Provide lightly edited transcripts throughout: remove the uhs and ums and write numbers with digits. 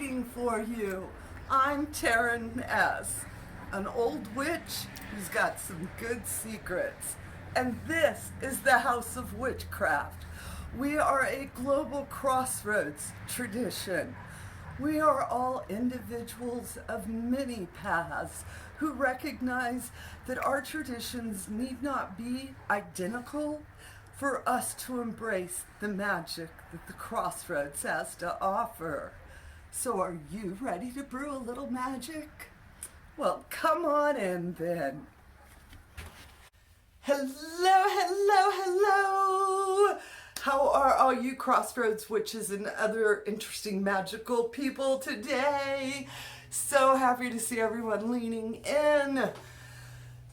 reading for you. I'm Taren S, an old witch who's got some good secrets. And this is the House of Witchcraft. We are a global crossroads tradition. We are all individuals of many paths who recognize that our traditions need not be identical for us to embrace the magic that the crossroads has to offer. So are you ready to brew a little magic? Well, come on in then. Hello, hello, hello! How are all you crossroads witches and other interesting magical people today? So happy to see everyone leaning in.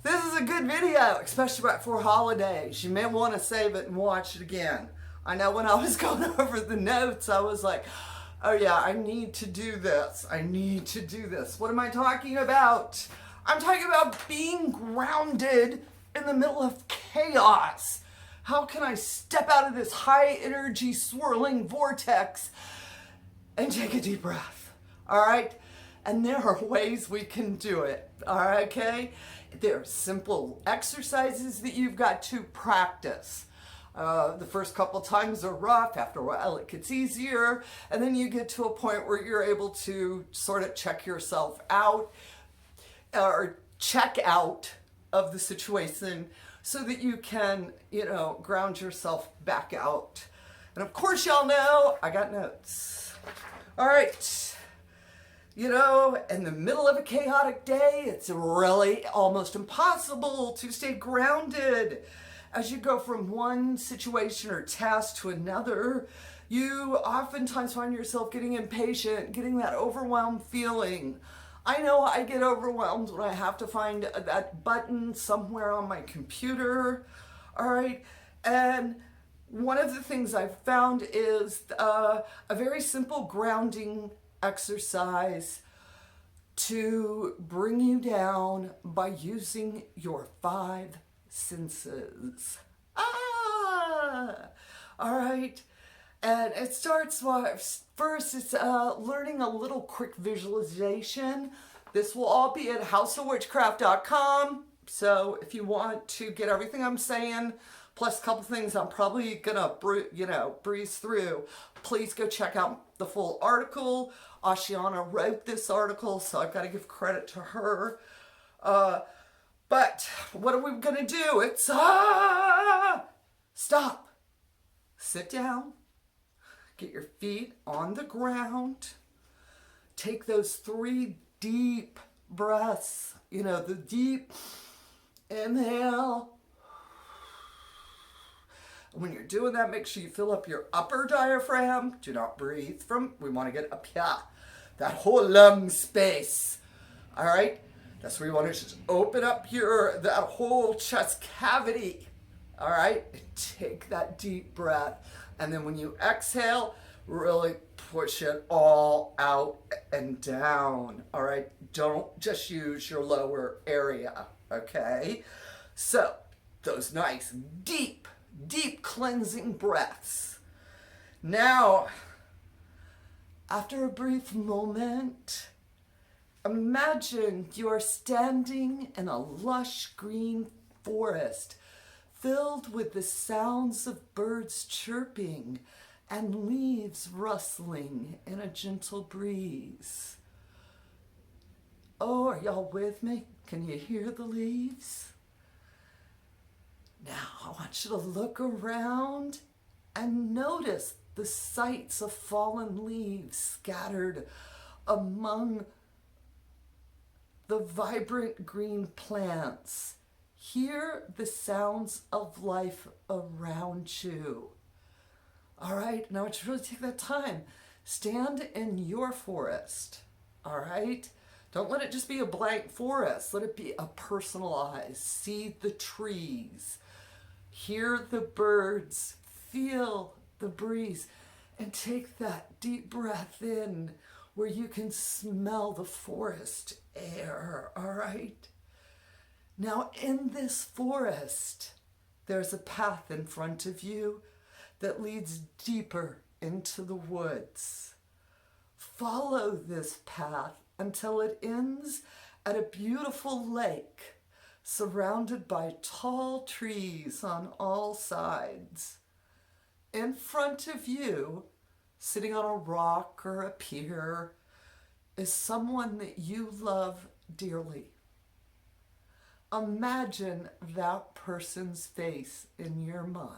This is a good video, especially right before holidays. You may want to save it and watch it again. I know when I was going over the notes, I was like, oh yeah, I need to do this. I need to do this. What am I talking about? I'm talking about being grounded in the middle of chaos. How can I step out of this high energy swirling vortex and take a deep breath? All right? And there are ways we can do it. All right, okay? There are simple exercises that you've got to practice. The first couple times are rough. After a while, it gets easier. And then you get to a point where you're able to sort of check yourself out or check out of the situation so that you can, ground yourself back out. And of course, y'all know I got notes. All right. In the middle of a chaotic day, it's really almost impossible to stay grounded. As you go from one situation or task to another, you oftentimes find yourself getting impatient, getting that overwhelmed feeling. I know I get overwhelmed when I have to find that button somewhere on my computer, all right? And one of the things I've found is a very simple grounding exercise to bring you down by using your 5 senses. All right. And it starts first, it's learning a little quick visualization. This will all be at houseofwitchcraft.com. So if you want to get everything I'm saying, plus a couple things I'm probably gonna breeze through, please go check out the full article. Ashiana wrote this article, so I've got to give credit to her. But what are we gonna do? It's stop, sit down, get your feet on the ground, take those 3 deep breaths, the deep inhale. When you're doing that, make sure you fill up your upper diaphragm. Do not breathe we want to get up here, that whole lung space. All right? That's where you want to just open up that whole chest cavity. All right? And take that deep breath. And then when you exhale, really push it all out and down. All right? Don't just use your lower area. Okay? So, those nice, deep cleansing breaths. Now, after a brief moment, imagine you are standing in a lush green forest filled with the sounds of birds chirping and leaves rustling in a gentle breeze. Oh, are y'all with me? Can you hear the leaves? Now, I want you to look around and notice the sights of fallen leaves scattered among the vibrant green plants. Hear the sounds of life around you. All right, now I want you to really take that time. Stand in your forest, all right? Don't let it just be a blank forest. Let it be a personalized. See the trees. Hear the birds, feel the breeze, and take that deep breath in where you can smell the forest air, all right? Now, in this forest, there's a path in front of you that leads deeper into the woods. follow this path until it ends at a beautiful lake surrounded by tall trees on all sides. In front of you, sitting on a rock or a pier, is someone that you love dearly. Imagine that person's face in your mind.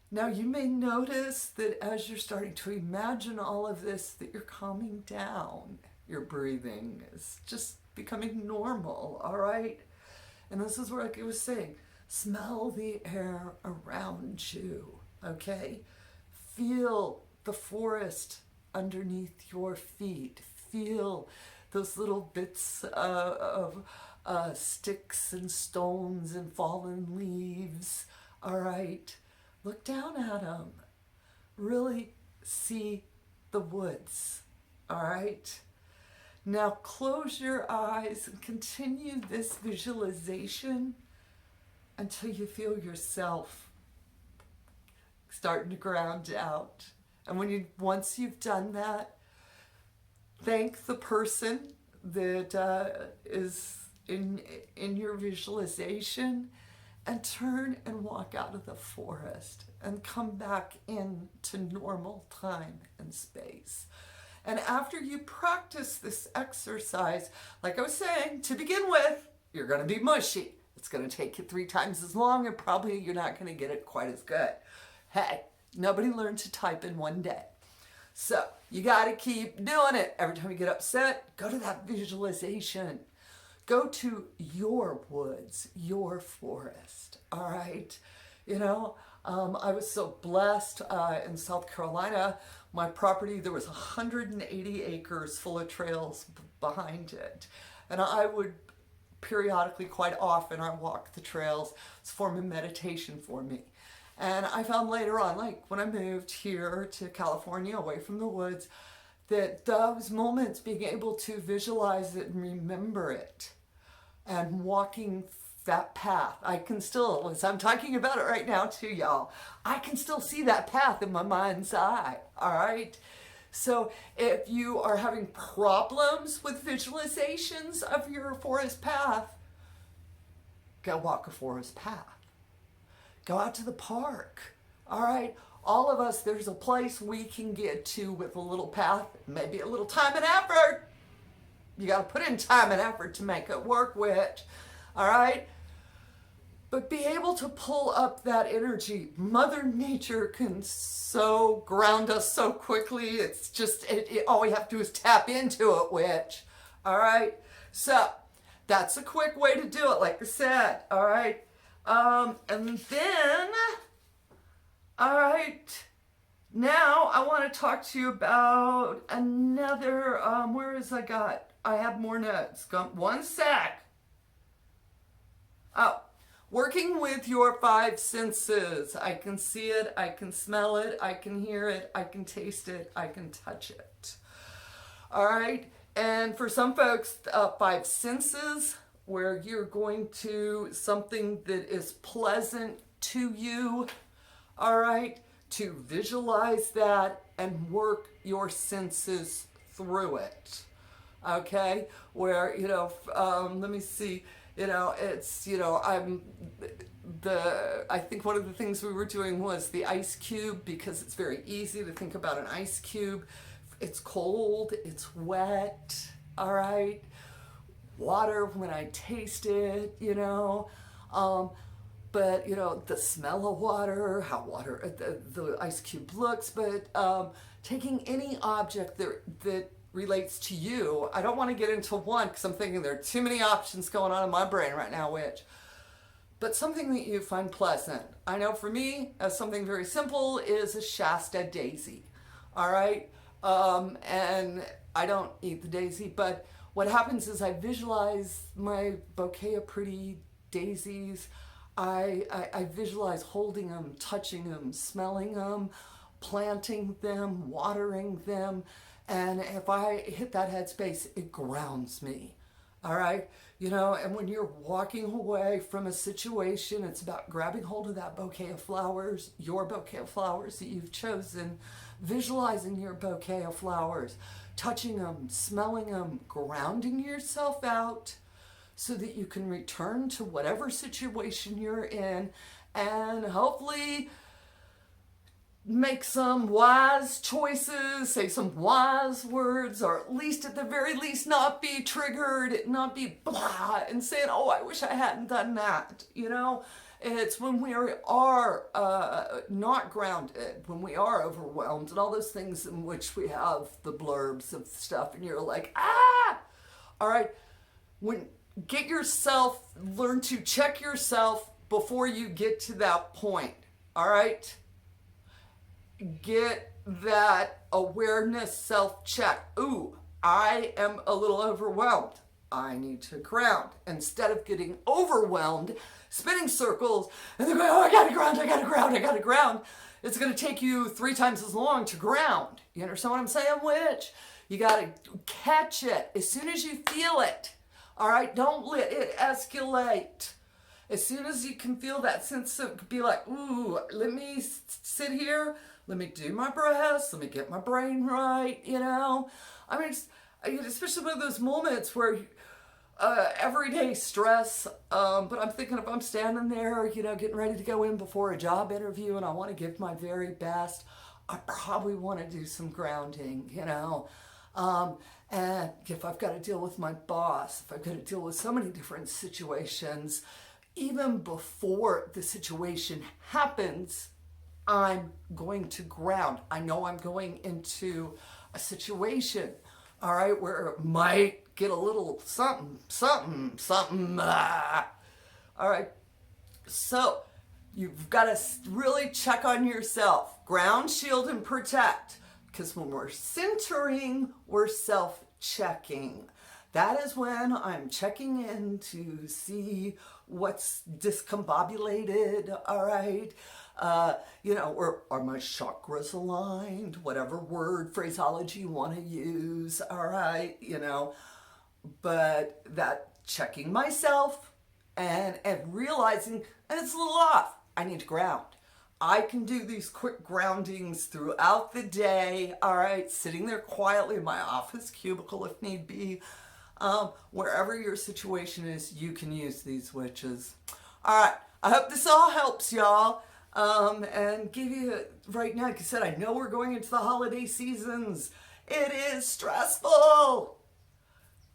Now you may notice that as you're starting to imagine all of this, that you're calming down. Your breathing is just becoming normal, all right? And this is where, like I was saying, smell the air around you, okay? Feel the forest underneath your feet. Feel those little bits of sticks and stones and fallen leaves, all right? Look down at them. Really see the woods, all right? Now close your eyes and continue this visualization until you feel yourself starting to ground out. And once you've done that, thank the person that is in your visualization, and turn and walk out of the forest and come back into normal time and space. And after you practice this exercise, like I was saying, to begin with, you're going to be mushy. It's going to take you 3 times as long, and probably you're not going to get it quite as good. Hey, nobody learned to type in one day. So you got to keep doing it. Every time you get upset, go to that visualization. Go to your woods, your forest, all right? You know, I was so blessed in South Carolina. My property, there was 180 acres full of trails behind it. And I would periodically, quite often, I walk the trails. It's a form of meditation for me. And I found later on, like when I moved here to California, away from the woods, that those moments, being able to visualize it and remember it, and walking that path, I can still, as I'm talking about it right now to y'all, I can still see that path in my mind's eye, all right? So if you are having problems with visualizations of your forest path, go walk a forest path. Go out to the park, all right? All of us, there's a place we can get to with a little path, maybe a little time and effort. You got to put in time and effort to make it work, witch. All right? But be able to pull up that energy. Mother Nature can so ground us so quickly. It's just, all we have to do is tap into it, witch. All right? So, that's a quick way to do it, like I said. All right? And then, all right, now I want to talk to you about another, I have more notes. One sec. Oh, working with your 5 senses. I can see it, I can smell it, I can hear it, I can taste it, I can touch it. All right, and for some folks, 5 senses, where you're going to something that is pleasant to you, all right, to visualize that and work your senses through it. Okay, where, let me see, it's, I think one of the things we were doing was the ice cube, because it's very easy to think about an ice cube. It's cold, it's wet, all right, water when I taste it, but, the smell of water, how water, the ice cube looks, but taking any object that relates to you. I don't want to get into one because I'm thinking there are too many options going on in my brain right now, witch. But something that you find pleasant. I know for me, something very simple is a Shasta daisy, all right? And I don't eat the daisy, but what happens is I visualize my bouquet of pretty daisies. I visualize holding them, touching them, smelling them, planting them, watering them. And if I hit that headspace, it grounds me, All right. You know, and when you're walking away from a situation, it's about grabbing hold of that bouquet of flowers, your bouquet of flowers that you've chosen, visualizing your bouquet of flowers, touching them, smelling them, grounding yourself out so that you can return to whatever situation you're in and hopefully make some wise choices, say some wise words, or at least at the very least not be triggered, not be blah and saying, oh, I wish I hadn't done that. You know, it's when we are not grounded, when we are overwhelmed and all those things in which we have the blurbs of stuff and you're like, ah, all right, learn to check yourself before you get to that point. All right. Get that awareness self-check. Ooh, I am a little overwhelmed. I need to ground. Instead of getting overwhelmed, spinning circles, and then going, oh, I gotta ground, I gotta ground, I gotta ground. It's gonna take you 3 times as long to ground. You understand what I'm saying, witch? You gotta catch it as soon as you feel it. All right, don't let it escalate. As soon as you can feel that sense of, be like, ooh, let me sit here. Let me do my breaths. Let me get my brain right, you know. I mean, especially with those moments where everyday stress, but I'm thinking if I'm standing there, you know, getting ready to go in before a job interview and I want to give my very best, I probably want to do some grounding, you know. And if I've got to deal with my boss, if I've got to deal with so many different situations, even before the situation happens, I'm going to ground. I know I'm going into a situation, all right, where it might get a little something. All right, so you've got to really check on yourself. Ground, shield, and protect. Because when we're centering, we're self-checking. That is when I'm checking in to see what's discombobulated, all right? You know, or are my chakras aligned? Whatever word, phraseology you want to use, all right? You know, but that checking myself and realizing, and it's a little off, I need to ground. I can do these quick groundings throughout the day, all right? Sitting there quietly in my office cubicle if need be. Wherever your situation is, you can use these witches. All right, I hope this all helps y'all. And give you, right now, like I said, I know we're going into the holiday seasons. It is stressful.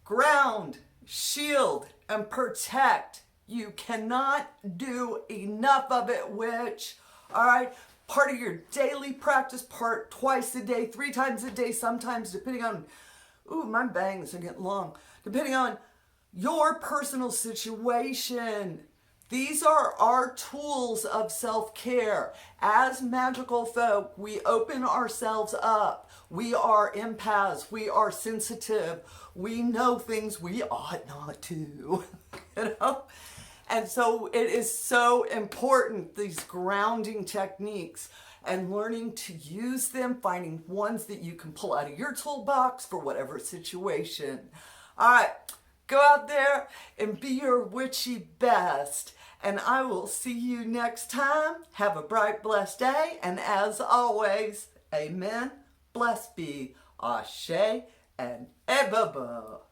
Ground, shield, and protect. You cannot do enough of it, witch. All right, part of your daily practice, part twice a day, 3 times a day, sometimes depending on, ooh, my bangs are getting long, depending on your personal situation. These are our tools of self-care. As magical folk, we open ourselves up. We are empaths. We are sensitive. We know things we ought not to, you know? And so it is so important, these grounding techniques, and learning to use them, finding ones that you can pull out of your toolbox for whatever situation. All right, go out there and be your witchy best. And I will see you next time. Have a bright, blessed day. And as always, amen, blessed be, ashe, and ebaba.